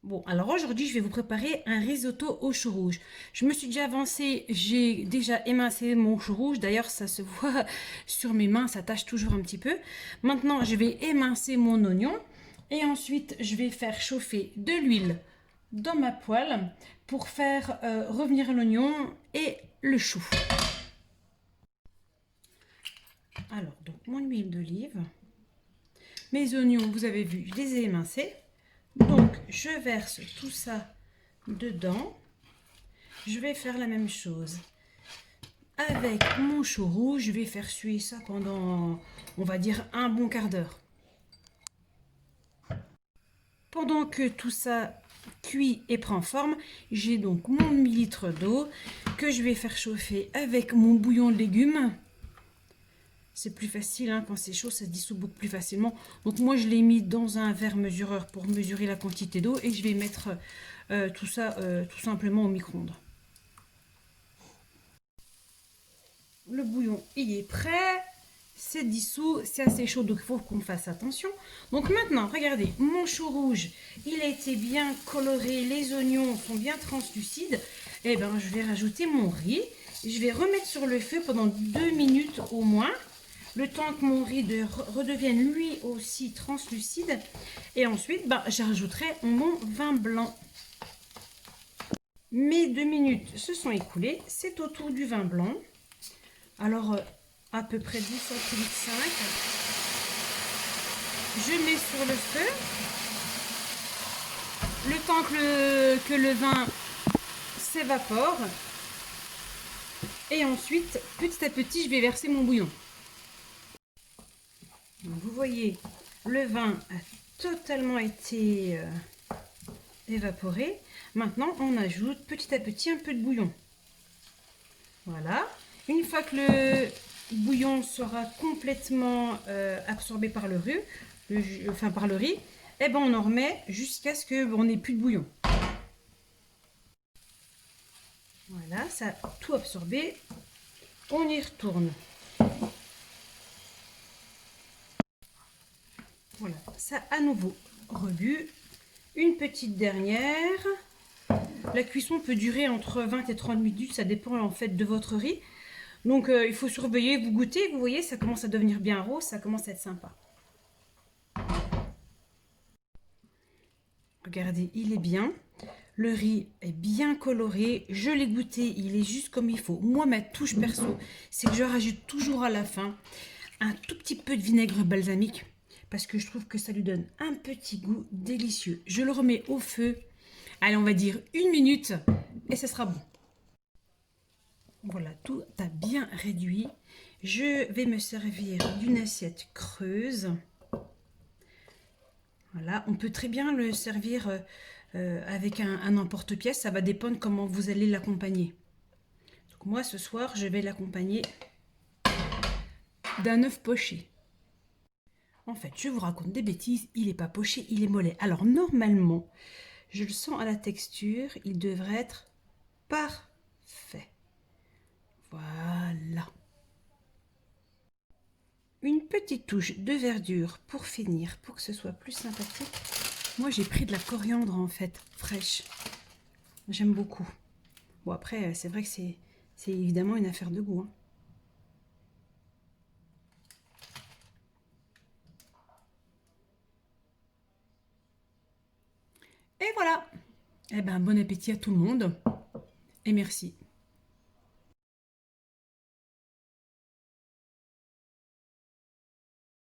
Bon, alors aujourd'hui, je vais vous préparer un risotto au chou rouge. Je me suis déjà avancée, j'ai déjà émincé mon chou rouge. D'ailleurs, ça se voit sur mes mains, ça tâche toujours un petit peu. Maintenant, je vais émincer mon oignon et ensuite, je vais faire chauffer de l'huile dans ma poêle pour faire revenir l'oignon et le chou. Alors, donc mon huile d'olive, mes oignons, vous avez vu, je les ai émincés. Donc, je verse tout ça dedans. Je vais faire la même chose avec mon chou rouge. Je vais faire suer ça pendant, on va dire, un bon quart d'heure. Pendant que tout ça cuit et prend forme, j'ai donc mon demi-litre d'eau que je vais faire chauffer avec mon bouillon de légumes. C'est plus facile, hein, quand c'est chaud, ça se dissout beaucoup plus facilement. Donc moi, je l'ai mis dans un verre mesureur pour mesurer la quantité d'eau et je vais mettre tout ça tout simplement au micro-ondes. Le bouillon, il est prêt. C'est dissous, c'est assez chaud, donc il faut qu'on fasse attention. Donc maintenant, regardez, mon chou rouge, il a été bien coloré, les oignons sont bien translucides. Et ben, je vais rajouter mon riz. Je vais remettre sur le feu pendant 2 minutes au moins, le temps que mon riz redevienne lui aussi translucide. Et ensuite, ben, j'ajouterai mon vin blanc. Mes 2 minutes se sont écoulées, c'est au tour du vin blanc. Alors, à peu près 10 centilitres 5. Je mets sur le feu. Le temps que le vin s'évapore. Et ensuite, petit à petit, je vais verser mon bouillon. Donc, vous voyez, le vin a totalement été évaporé. Maintenant, on ajoute petit à petit un peu de bouillon. Voilà. Une fois que le bouillon sera complètement absorbé par le riz, et ben on en remet jusqu'à ce qu'on n'ait plus de bouillon. Voilà, ça a tout absorbé. On y retourne. Voilà, ça à nouveau rebu. Une petite dernière. La cuisson peut durer entre 20 et 30 minutes, ça dépend en fait de votre riz. Donc il faut surveiller, vous goûtez, vous voyez, ça commence à devenir bien rose, ça commence à être sympa. Regardez, il est bien. Le riz est bien coloré. Je l'ai goûté, il est juste comme il faut. Moi, ma touche perso, c'est que je rajoute toujours à la fin un tout petit peu de vinaigre balsamique parce que je trouve que ça lui donne un petit goût délicieux. Je le remets au feu. Allez, on va dire 1 minute et ce sera bon. Voilà, tout a bien réduit. Je vais me servir d'une assiette creuse. Voilà, on peut très bien le servir avec un emporte-pièce. Ça va dépendre comment vous allez l'accompagner. Donc moi, ce soir, je vais l'accompagner d'un œuf poché. En fait, je vous raconte des bêtises. Il n'est pas poché, il est mollet. Alors normalement, je le sens à la texture. Il devrait être parfait. Voilà. Une petite touche de verdure pour finir, pour que ce soit plus sympathique. Moi, j'ai pris de la coriandre en fait, fraîche. J'aime beaucoup. Bon, après, c'est vrai que c'est évidemment une affaire de goût, hein. Et voilà. Eh ben, bon appétit à tout le monde. Et merci.